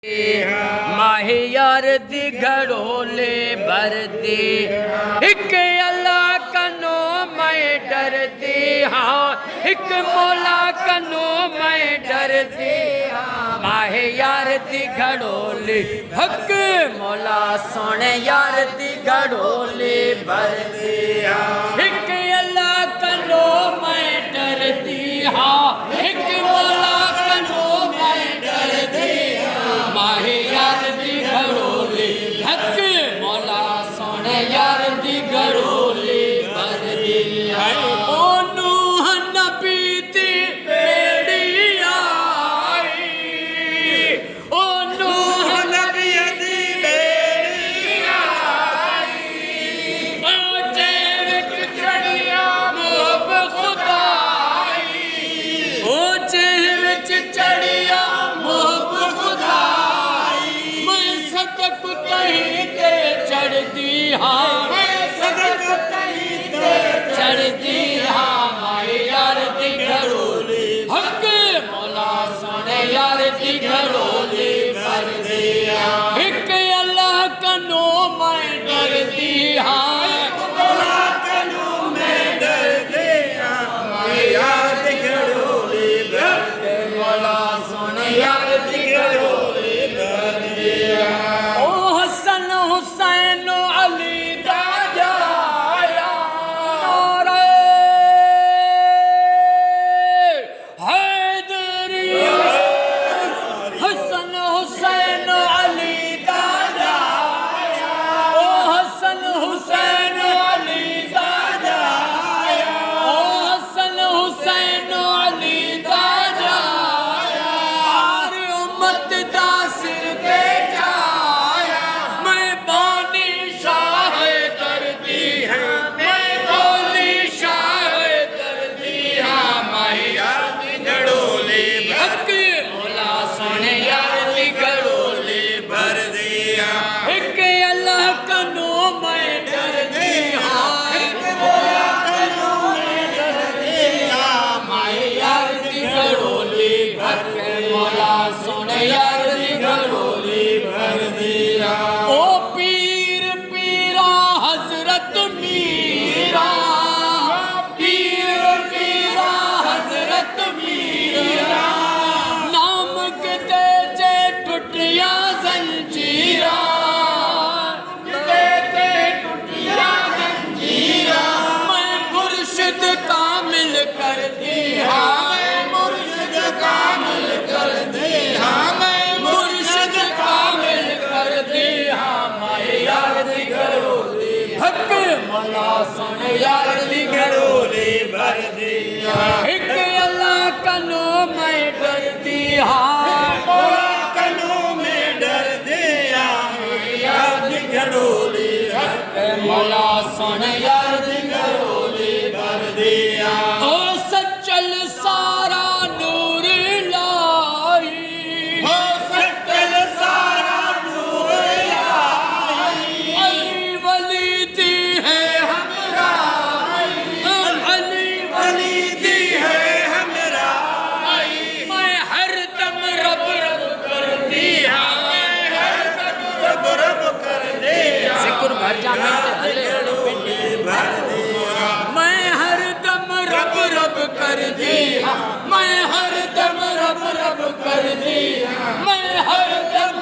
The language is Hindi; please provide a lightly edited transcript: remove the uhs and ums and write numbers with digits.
माहे यार दी घड़ोले भर दे एक अल्लाह कनो मैं डरती हाँ एक मौला कनो मैं डरती हाँ माहे यार दी घड़ोले हक मौला सोने यार दी घड़ोले भर दे एक अल्लाह कनो मैं डरती हाँ एक मौला कनो मैं डरती माहे यार दी घड़ोले हक मौला सोने यार दी घड़ोले भर दिया ओ नूह नबी दी बेड़ी आई ओ नूह नबी दी बेड़ी आई ओ जेविक चढ़िया मोहब खुदाई ओ जेविक चढ़िया मोहब सदक कहीं ते चढ़ती हाँ सदक कहीं ते चढ़ती हाँ माए यार दी घड़ोले हक मौला सोने यार दी घड़ोले भर दिया एक अल्लाह कनो मैं डरती हाँ मौला कनो मैं डरती हाँ माए यार दी घड़ोले भर दे मौला सोने यार दी घड़ोले भर दिया हुसैन अली दा जाया नारे हैदरी हसन हुसैन अली दा जाया ओ हसन हुसैन अली दा जाया ओ हसन हुसैन अली दा जाया हर उम्मत दा सिर पे यार दी घड़ोले भर दिया ओ पीर पीरा हजरत मीरा पीर पीरा हजरत मीरा नाम के तेजे टुटिया जंजीरा तेजे टुटिया जंजीरा मैं मुर्शिद कामिल कर दिया मुर्शिद कामिल कर दिया हक मौला सोने यार दी घड़ोले भर दिया एक अल्लाह कनो मैं डरती हाँ मौला कनो मैं डर दिया यार दी घड़ोले हक मौला सोने यार दी घड़ोले भर दिया ओ सच्चल सारा नूर लाई ओ सच्चल सारा नूर मैं हर दम रब रब कर दिया मैं हर दम रब रब कर दिया मैं हर दम